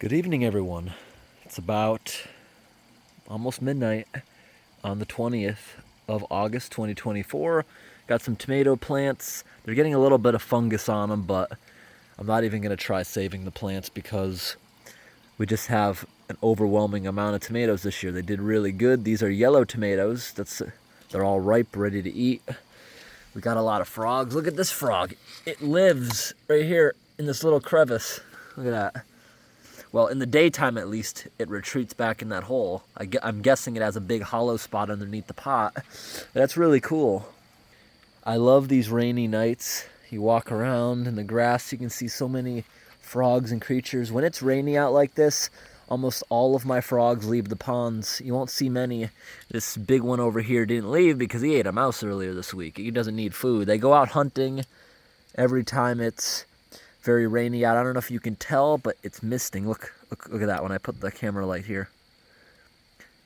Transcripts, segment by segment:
Good evening, everyone. It's about almost midnight on the 20th of August 2024. Got some tomato plants. They're getting a little bit of fungus on them, but I'm not even going to try saving the plants because we just have an overwhelming amount of tomatoes this year. They did really good. These are yellow tomatoes. They're all ripe, ready to eat. We got a lot of frogs. Look at this frog. It lives right here in this little crevice. Look at that. Well, in the daytime at least, it retreats back in that hole. I'm guessing it has a big hollow spot underneath the pot. That's really cool. I love these rainy nights. You walk around in the grass, you can see so many frogs and creatures. When it's rainy out like this, almost all of my frogs leave the ponds. You won't see many. This big one over here didn't leave because he ate a mouse earlier this week. He doesn't need food. They go out hunting every time it's very rainy out. I don't know if you can tell, but it's misting. Look at that when I put the camera light here.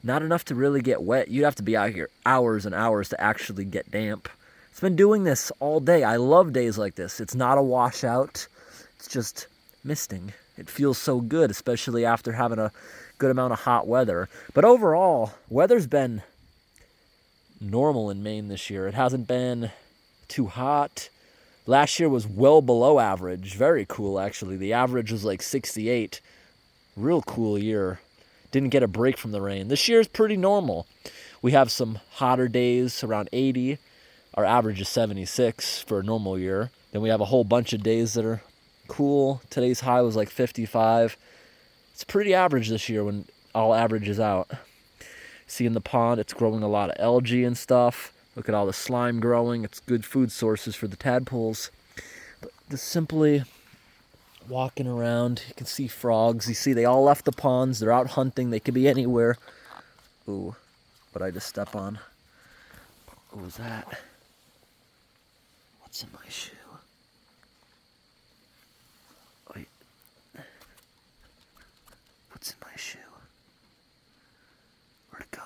Not enough to really get wet. You'd have to be out here hours and hours to actually get damp. It's been doing this all day. I love days like this. It's not a washout. It's just misting. It feels so good, especially after having a good amount of hot weather. But overall, weather's been normal in Maine this year. It hasn't been too hot. Last year was well below average. Very cool, actually. The average was like 68. Real cool year. Didn't get a break from the rain. This year is pretty normal. We have some hotter days around 80. Our average is 76 for a normal year. Then we have a whole bunch of days that are cool. Today's high was like 55. It's pretty average this year when all averages out. See in the pond, it's growing a lot of algae and stuff. Look at all the slime growing. It's good food sources for the tadpoles. But just simply walking around, you can see frogs. You see they all left the ponds. They're out hunting. They could be anywhere. Ooh, what I just step on? What was that? What's in my shoe? Wait. What's in my shoe? Where'd it go?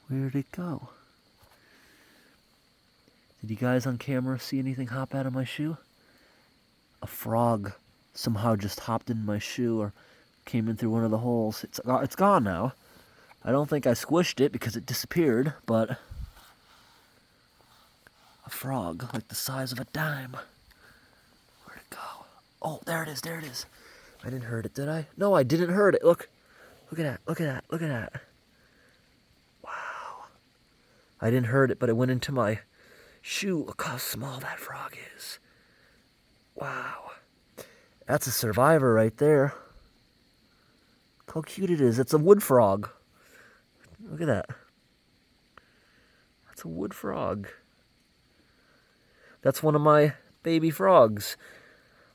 Where'd it go? Did you guys on camera see anything hop out of my shoe? A frog somehow just hopped in my shoe or came in through one of the holes. It's gone now. I don't think I squished it because it disappeared, but a frog like the size of a dime. Where'd it go? Oh, there it is, there it is. I didn't hurt it, did I? No, I didn't hurt it. Look at that, look at that, look at that. I didn't hurt it, but it went into my shoe. Look how small that frog is. Wow. That's a survivor right there. Look how cute it is. It's a wood frog. Look at that. That's a wood frog. That's one of my baby frogs.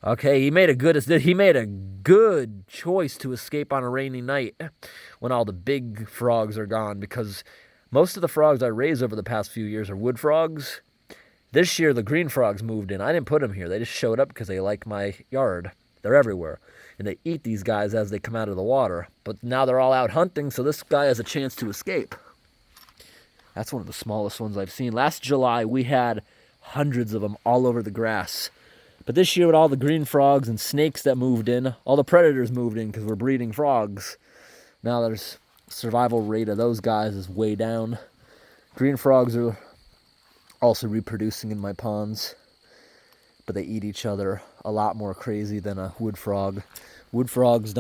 Okay, he made a good choice to escape on a rainy night when all the big frogs are gone, because most of the frogs I raised over the past few years are wood frogs. This year, the green frogs moved in. I didn't put them here. They just showed up because they like my yard. They're everywhere. And they eat these guys as they come out of the water. But now they're all out hunting, so this guy has a chance to escape. That's one of the smallest ones I've seen. Last July, we had hundreds of them all over the grass. But this year, with all the green frogs and snakes that moved in, all the predators moved in because we're breeding frogs. Now there's survival rate of those guys is way down. Green frogs are also reproducing in my ponds, but they eat each other a lot more crazy than a wood frog. Wood frogs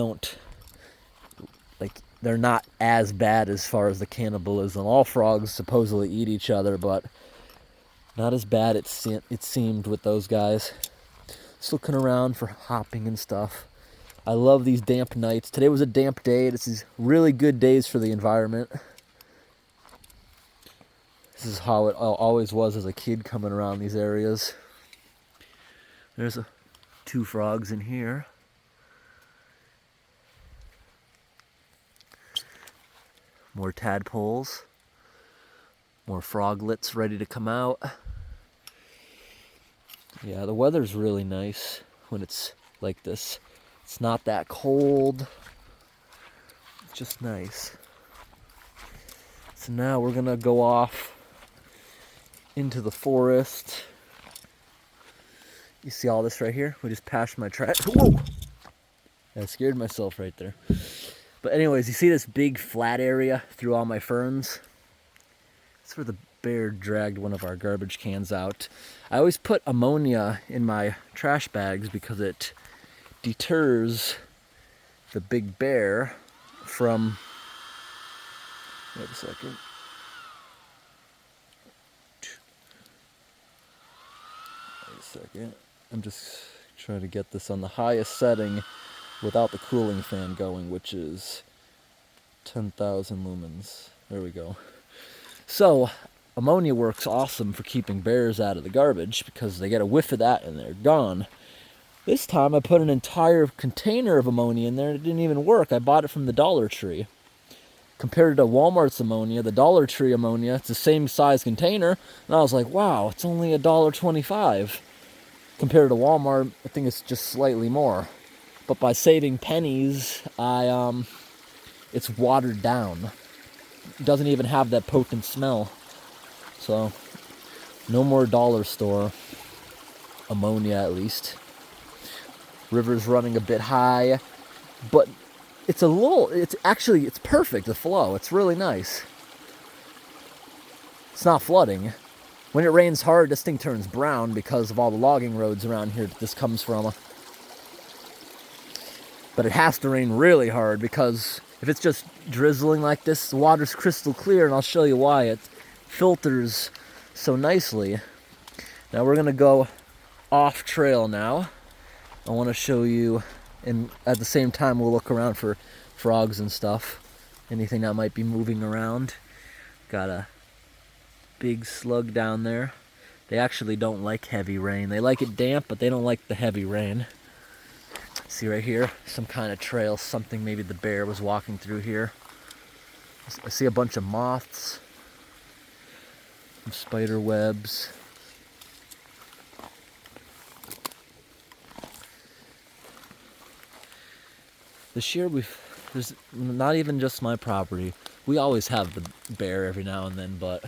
they're not as bad as far as the cannibalism. All frogs supposedly eat each other, but not as bad it seemed with those guys. Just looking around for hopping and stuff. I love these damp nights. Today was a damp day. This is really good days for the environment. This is how it always was as a kid coming around these areas. There's two frogs in here. More tadpoles. More froglets ready to come out. Yeah, the weather's really nice when it's like this. It's not that cold. It's just nice. So now we're gonna go off into the forest. You see all this right here? We just passed my trash. Whoa! I scared myself right there. But anyways, you see this big flat area through all my ferns? That's where the bear dragged one of our garbage cans out. I always put ammonia in my trash bags because it deters the big bear from... Wait a second. Wait a second. I'm just trying to get this on the highest setting without the cooling fan going, which is 10,000 lumens. There we go. So, ammonia works awesome for keeping bears out of the garbage because they get a whiff of that and they're gone. This time I put an entire container of ammonia in there and it didn't even work. I bought it from the Dollar Tree. Compared to Walmart's ammonia, the Dollar Tree ammonia, it's the same size container, and I was like, wow, it's only $1.25. Compared to Walmart, I think it's just slightly more. But by saving pennies, it's watered down. It doesn't even have that potent smell. So, no more dollar store ammonia, at least. River's running a bit high, but it's perfect, the flow. It's really nice. It's not flooding. When it rains hard, this thing turns brown because of all the logging roads around here that this comes from. But it has to rain really hard because if it's just drizzling like this, the water's crystal clear, and I'll show you why. It filters so nicely. Now we're going to go off trail now. I want to show you, and at the same time we'll look around for frogs and stuff. Anything that might be moving around. Got a big slug down there. They actually don't like heavy rain. They like it damp, but they don't like the heavy rain. See right here, some kind of trail, something maybe the bear was walking through here. I see a bunch of moths, some spider webs. This year there's not even just my property. We always have the bear every now and then, but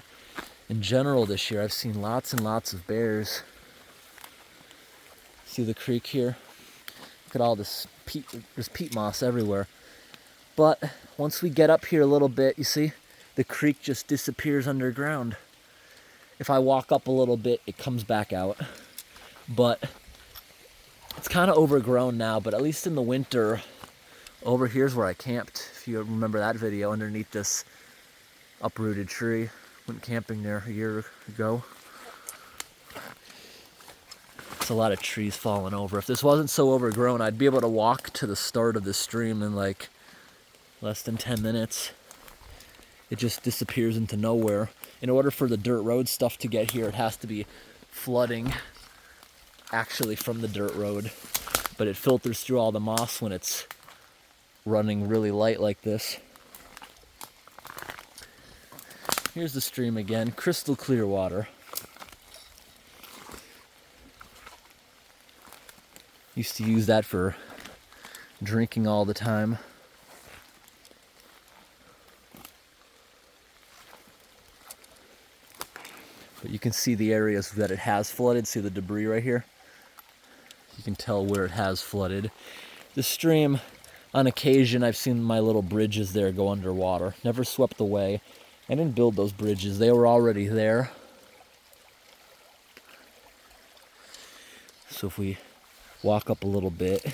in general this year I've seen lots and lots of bears. See the creek here? Look at all this peat, there's peat moss everywhere. But once we get up here a little bit, you see, the creek just disappears underground. If I walk up a little bit, it comes back out. But it's kind of overgrown now, but at least in the winter, over here's where I camped. If you remember that video, underneath this uprooted tree. Went camping there a year ago. It's a lot of trees falling over. If this wasn't so overgrown, I'd be able to walk to the start of this stream in like less than 10 minutes. It just disappears into nowhere. In order for the dirt road stuff to get here, it has to be flooding actually from the dirt road. But it filters through all the moss when it's running really light like this. Here's the stream again, crystal clear water. Used to use that for drinking all the time. But you can see the areas that it has flooded. See the debris right here? You can tell where it has flooded. The stream, on occasion, I've seen my little bridges there go underwater. Never swept away. I didn't build those bridges. They were already there. So if we walk up a little bit,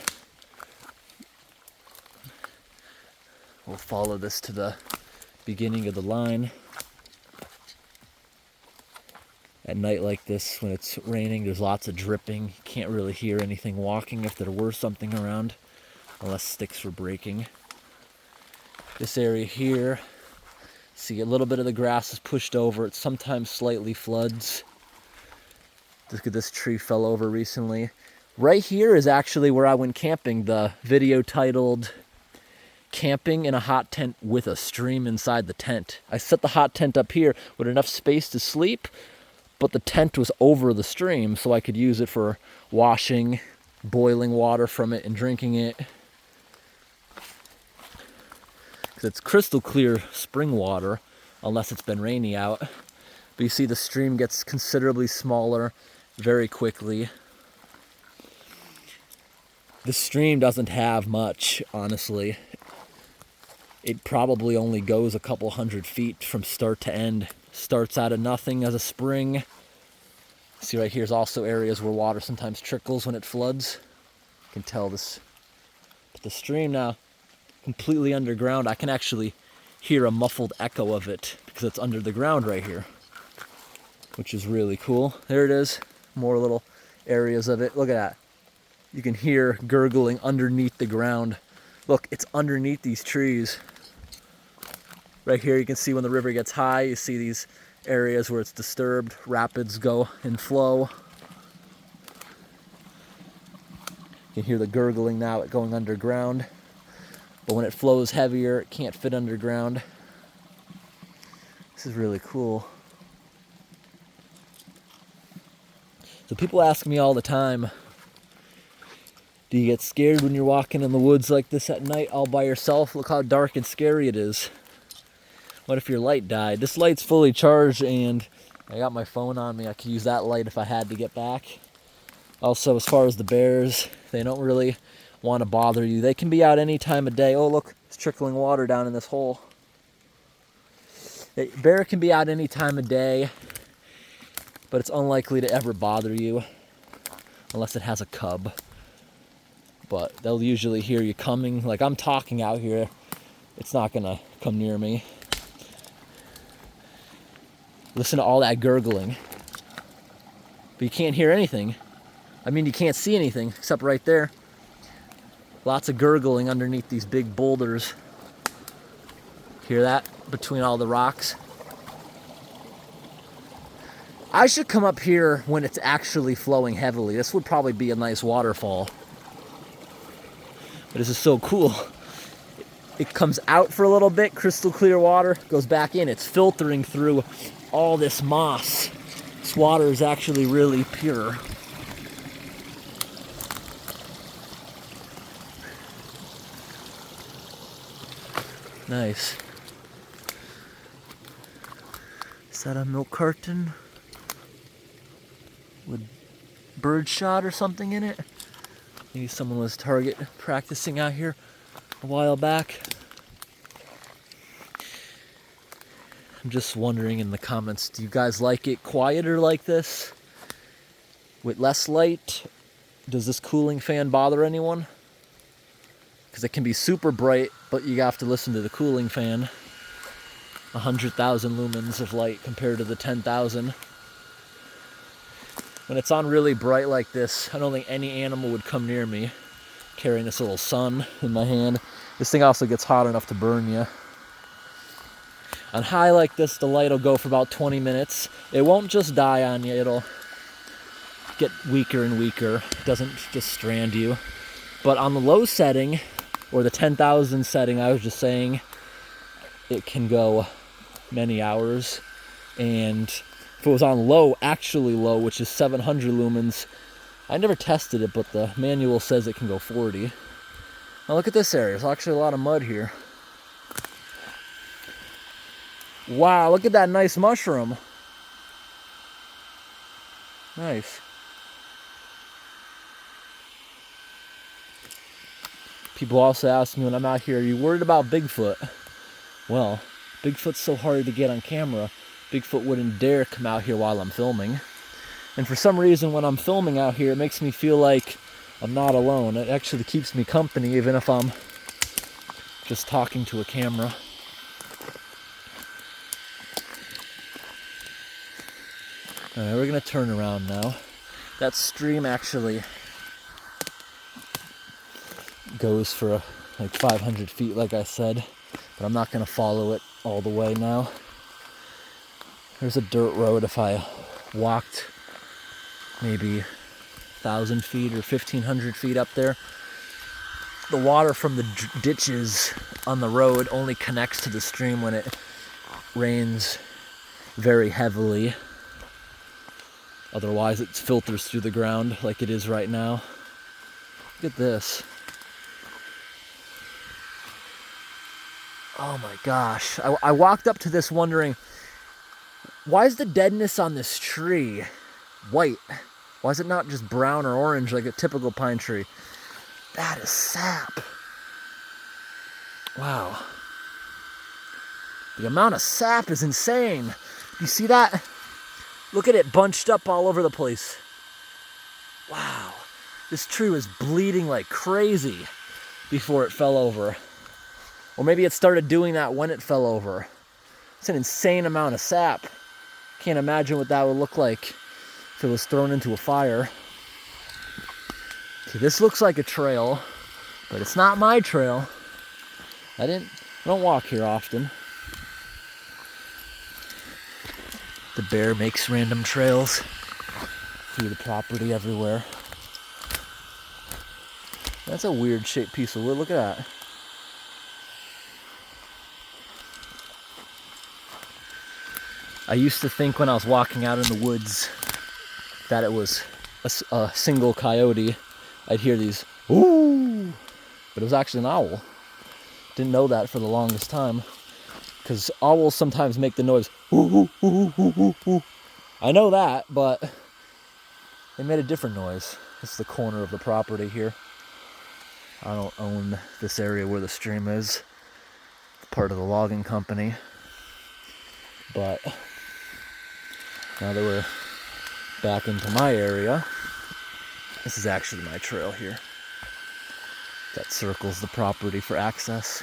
we'll follow this to the beginning of the line. At night like this, when it's raining, there's lots of dripping. You can't really hear anything walking if there were something around, unless sticks were breaking. This area here, see a little bit of the grass is pushed over. It sometimes slightly floods. Look at this tree fell over recently. Right here is actually where I went camping. The video titled Camping in a Hot Tent with a Stream Inside the Tent. I set the hot tent up here with enough space to sleep, but the tent was over the stream, so I could use it for washing, boiling water from it, and drinking it. Because it's crystal clear spring water, unless it's been rainy out. But you see the stream gets considerably smaller very quickly. This stream doesn't have much, honestly. It probably only goes a couple 100 feet from start to end. Starts out of nothing as a spring. See right here's also areas where water sometimes trickles when it floods. You can tell this. But the stream now, completely underground. I can actually hear a muffled echo of it because it's under the ground right here, which is really cool. There it is. More little areas of it. Look at that. You can hear gurgling underneath the ground. Look, it's underneath these trees. Right here you can see when the river gets high, you see these areas where it's disturbed. Rapids go in flow. You can hear the gurgling now, it going underground. But when it flows heavier, it can't fit underground. This is really cool. So people ask me all the time, do you get scared when you're walking in the woods like this at night all by yourself? Look how dark and scary it is. What if your light died? This light's fully charged and I got my phone on me. I could use that light if I had to get back. Also, as far as the bears, they don't really want to bother you. They can be out any time of day. Oh, look, it's trickling water down in this hole. A bear can be out any time of day, but it's unlikely to ever bother you unless it has a cub. But they'll usually hear you coming. Like I'm talking out here, it's not gonna come near me. Listen to all that gurgling. But you can't hear anything. I mean, you can't see anything except right there. Lots of gurgling underneath these big boulders. Hear that between all the rocks? I should come up here when it's actually flowing heavily. This would probably be a nice waterfall. But this is so cool. It comes out for a little bit, crystal clear water, goes back in. It's filtering through all this moss. This water is actually really pure. Nice. Is that a milk carton with bird shot or something in it? Maybe someone was target practicing out here a while back. I'm just wondering in the comments, do you guys like it quieter like this? With less light? Does this cooling fan bother anyone? Because it can be super bright, but you have to listen to the cooling fan. 100,000 lumens of light compared to the 10,000. When it's on really bright like this, I don't think any animal would come near me. Carrying this little sun in my hand. This thing also gets hot enough to burn you. On high like this, the light will go for about 20 minutes. It won't just die on you, it'll get weaker and weaker. It doesn't just strand you. But on the low setting, or the 10,000 setting I was just saying, it can go many hours. And if it was on low, actually low, which is 700 lumens, I never tested it, but the manual says it can go 40. Now look at this area. There's actually a lot of mud here. Wow, look at that nice mushroom. Nice. People also ask me when I'm out here, are you worried about Bigfoot? Well, Bigfoot's so hard to get on camera, Bigfoot wouldn't dare come out here while I'm filming. And for some reason, when I'm filming out here, it makes me feel like I'm not alone. It actually keeps me company, even if I'm just talking to a camera. Alright, we're going to turn around now. That stream actually goes for like 500 feet, like I said. But I'm not going to follow it all the way now. There's a dirt road. If I walked maybe 1,000 feet or 1,500 feet up there, the water from the ditches on the road only connects to the stream when it rains very heavily. Otherwise, it filters through the ground like it is right now. Look at this. Oh my gosh. I walked up to this wondering, why is the deadness on this tree white? Why is it not just brown or orange like a typical pine tree? That is sap. Wow. The amount of sap is insane. You see that? Look at it bunched up all over the place. Wow. This tree was bleeding like crazy before it fell over. Or maybe it started doing that when it fell over. It's an insane amount of sap. Can't imagine what that would look like if it was thrown into a fire. See, this looks like a trail, but it's not my trail. I don't walk here often. The bear makes random trails through the property everywhere. That's a weird shaped piece of wood. Look at that. I used to think when I was walking out in the woods that it was a single coyote. I'd hear these, ooh, but it was actually an owl. Didn't know that for the longest time, because owls sometimes make the noise, ooh, ooh, ooh, ooh, ooh, ooh. I know that, but they made a different noise. This is the corner of the property here. I don't own this area where the stream is. It's part of the logging company. But now that we're back into my area, this is actually my trail here. That circles the property for access.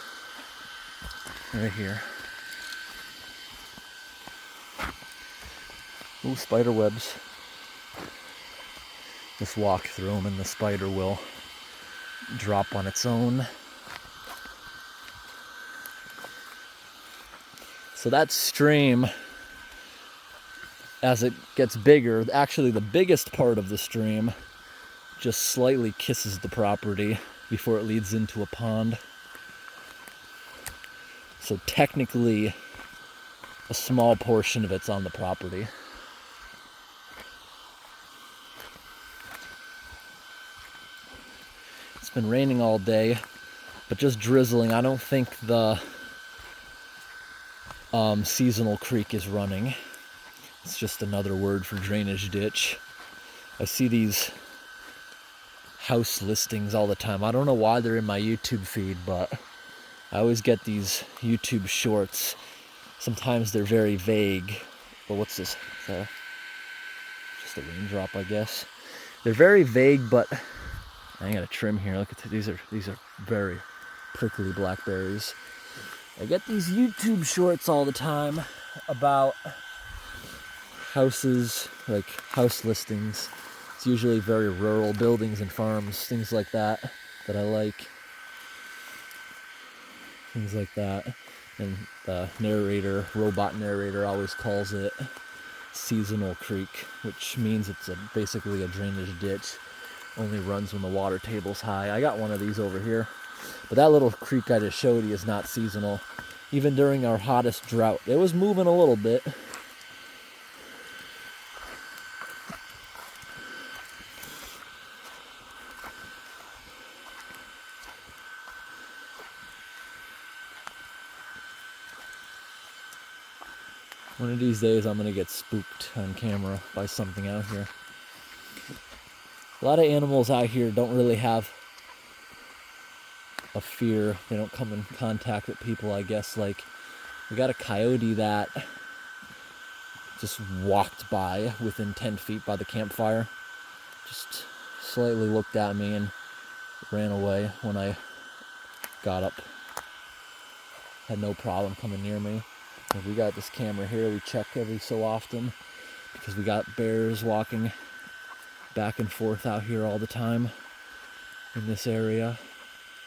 Right here. Ooh, spider webs. Just walk through them and the spider will drop on its own. So that stream, as it gets bigger, actually the biggest part of the stream just slightly kisses the property before it leads into a pond. So technically, a small portion of it's on the property. It's been raining all day, but just drizzling. I don't think the seasonal creek is running. It's just another word for drainage ditch. I see these house listings all the time. I don't know why they're in my YouTube feed, but I always get these YouTube shorts. Sometimes they're very vague. But what's this? Just a raindrop, I guess. They're very vague, but I gotta trim here. Look at these are very prickly blackberries. I get these YouTube shorts all the time about houses, like house listings. It's usually very rural buildings and farms, things like that I like. Things like that. And the robot narrator always calls it seasonal creek, which means it's basically a drainage ditch. Only runs when the water table's high. I got one of these over here. But that little creek I just showed you is not seasonal. Even during our hottest drought, it was moving a little bit. One of these days I'm gonna get spooked on camera by something out here. A lot of animals out here don't really have a fear. They don't come in contact with people, I guess. Like, we got a coyote that just walked by within 10 feet by the campfire. Just slightly looked at me and ran away when I got up. Had no problem coming near me. And we got this camera here we check every so often because we got bears walking back and forth out here all the time in this area.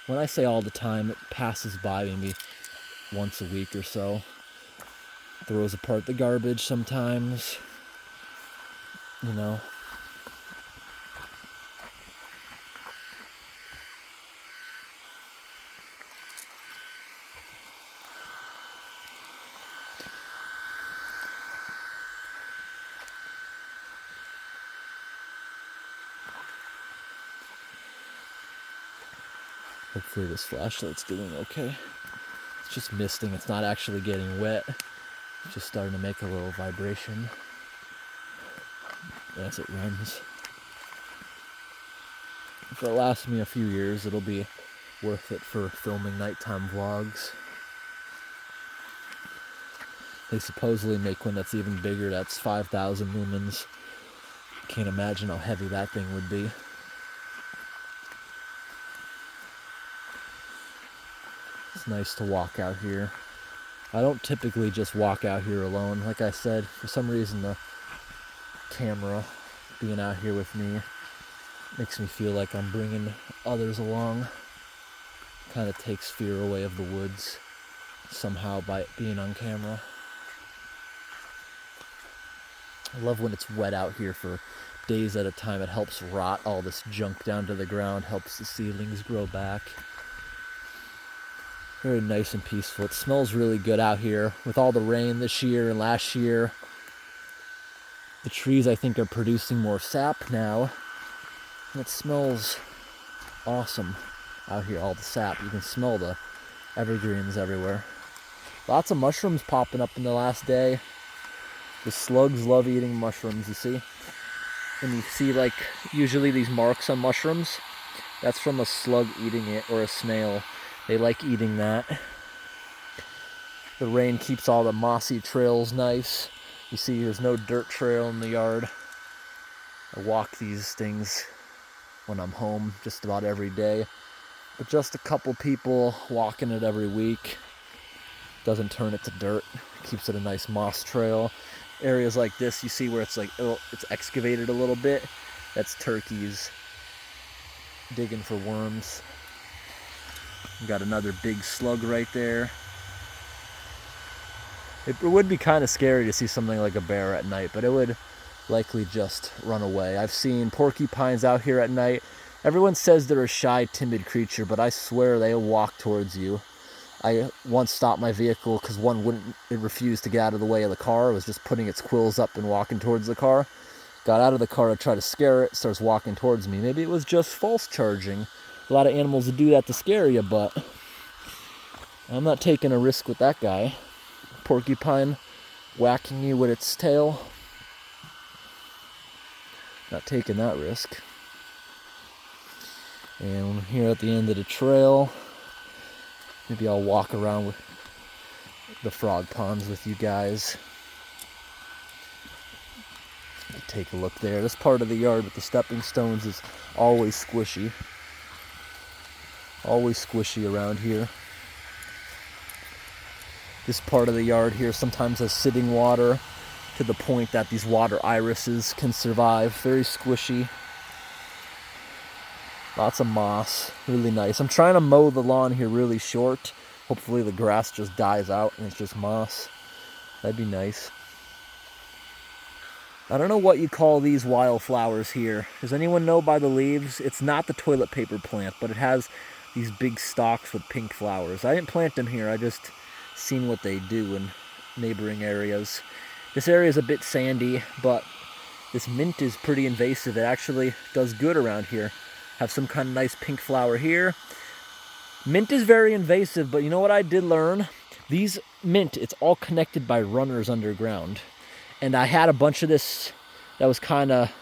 When I say all the time, it passes by maybe once a week or so. Throws apart the garbage sometimes, you know. Hopefully this flashlight's doing okay. It's just misting, it's not actually getting wet. It's just starting to make a little vibration as it runs. If it lasts me a few years, it'll be worth it for filming nighttime vlogs. They supposedly make one that's even bigger, that's 5,000 lumens. Can't imagine how heavy that thing would be. It's nice to walk out here. I don't typically just walk out here alone. Like I said, for some reason the camera being out here with me makes me feel like I'm bringing others along. Kind of takes fear away of the woods somehow by it being on camera. I love when it's wet out here for days at a time. It helps rot all this junk down to the ground, helps the seedlings grow back. Very nice and peaceful. It smells really good out here with all the rain this year and last year. The trees, I think, are producing more sap now. And it smells awesome out here, all the sap. You can smell the evergreens everywhere. Lots of mushrooms popping up in the last day. The slugs love eating mushrooms, you see? And you see, like, usually these marks on mushrooms, that's from a slug eating it, or a snail. They like eating that. The rain keeps all the mossy trails nice. You see there's no dirt trail in the yard. I walk these things when I'm home just about every day. But just a couple people walking it every week. Doesn't turn it to dirt. Keeps it a nice moss trail. Areas like this, you see where it's like, oh, it's excavated a little bit. That's turkeys digging for worms. We got another big slug right there. It would be kind of scary to see something like a bear at night, but it would likely just run away. I've seen porcupines out here at night. Everyone says they're a shy, timid creature, but I swear they'll walk towards you. I once stopped my vehicle because it refused to get out of the way of the car. It was just putting its quills up and walking towards the car. Got out of the car to try to scare it, starts walking towards me. Maybe it was just false charging. A lot of animals do that to scare you, but I'm not taking a risk with that guy. Porcupine whacking you with its tail. Not taking that risk. And we're here at the end of the trail. Maybe I'll walk around with the frog ponds with you guys. Take a look there. This part of the yard with the stepping stones is always squishy. Always squishy around here. This part of the yard here sometimes has sitting water to the point that these water irises can survive. Very squishy. Lots of moss. Really nice. I'm trying to mow the lawn here really short. Hopefully the grass just dies out and it's just moss. That'd be nice. I don't know what you call these wildflowers here. Does anyone know by the leaves? It's not the toilet paper plant, but it has these big stalks with pink flowers. I didn't plant them here. I just seen what they do in neighboring areas. This area is a bit sandy, but this mint is pretty invasive. It actually does good around here. Have some kind of nice pink flower here. Mint is very invasive, but you know what I did learn? These mint, it's all connected by runners underground. And I had a bunch of this that was kind of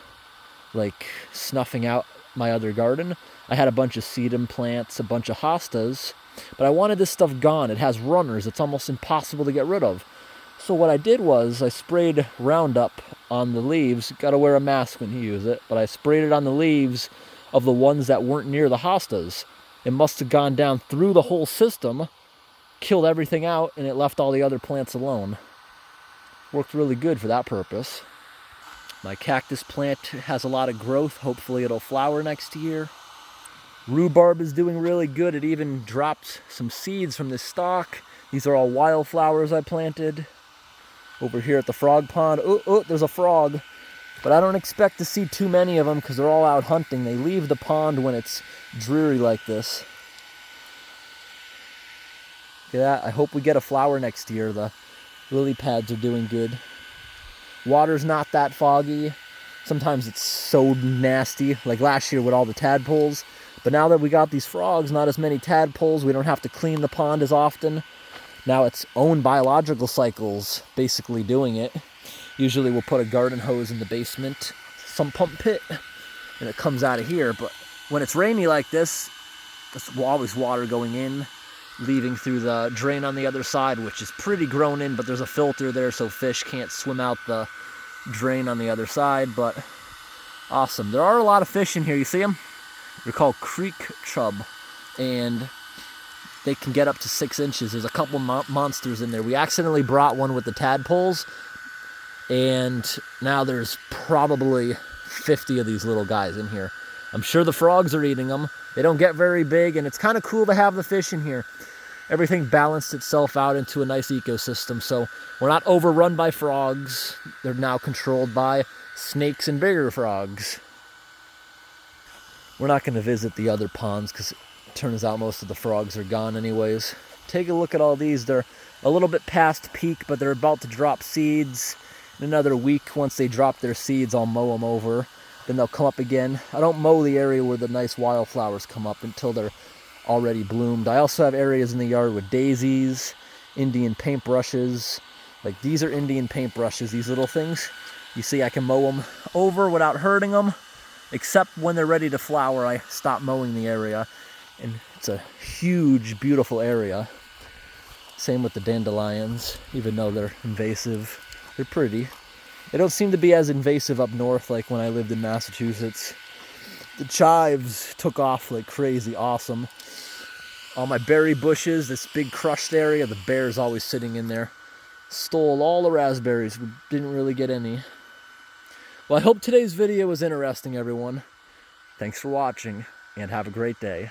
like snuffing out my other garden. I had a bunch of sedum plants, a bunch of hostas, but I wanted this stuff gone. It has runners. It's almost impossible to get rid of. So what I did was I sprayed Roundup on the leaves. Got to wear a mask when you use it, but I sprayed it on the leaves of the ones that weren't near the hostas. It must have gone down through the whole system, killed everything out, and it left all the other plants alone. Worked really good for that purpose. My cactus plant has a lot of growth. Hopefully it'll flower next year. Rhubarb is doing really good. It even dropped some seeds from this stalk. These are all wildflowers I planted. Over here at the frog pond. Oh, there's a frog. But I don't expect to see too many of them because they're all out hunting. They leave the pond when it's dreary like this. Look at that. I hope we get a flower next year. The lily pads are doing good. Water's not that foggy. Sometimes it's so nasty, like last year with all the tadpoles. But now that we got these frogs, not as many tadpoles. We don't have to clean the pond as often. Now its own biological cycles basically doing it. Usually we'll put a garden hose in the basement, some pump pit, and it comes out of here. But When it's rainy like this, there's always water going in, leaving through the drain on the other side, which is pretty grown in, but there's a filter there so fish can't swim out the drain on the other side. But awesome. There are a lot of fish in here. You see them? They're called creek chub, and they can get up to 6 inches. There's a couple monsters in there. We accidentally brought one with the tadpoles, and now there's probably 50 of these little guys in here. I'm sure the frogs are eating them. They don't get very big, and it's kind of cool to have the fish in here. Everything balanced itself out into a nice ecosystem, so we're not overrun by frogs. They're now controlled by snakes and bigger frogs. We're not going to visit the other ponds because it turns out most of the frogs are gone anyways. Take a look at all these. They're a little bit past peak, but they're about to drop seeds. In another week, once they drop their seeds, I'll mow them over. Then they'll come up again. I don't mow the area where the nice wildflowers come up until they're already bloomed. I also have areas in the yard with daisies, Indian paintbrushes. Like these are Indian paintbrushes, these little things. You see, I can mow them over without hurting them, except when they're ready to flower, I stop mowing the area. And it's a huge, beautiful area. Same with the dandelions, even though they're invasive. They're pretty. They don't seem to be as invasive up north like when I lived in Massachusetts. The chives took off like crazy, awesome. All my berry bushes, this big crushed area, the bear's always sitting in there. Stole all the raspberries, we didn't really get any. Well, I hope today's video was interesting, everyone. Thanks for watching, and have a great day.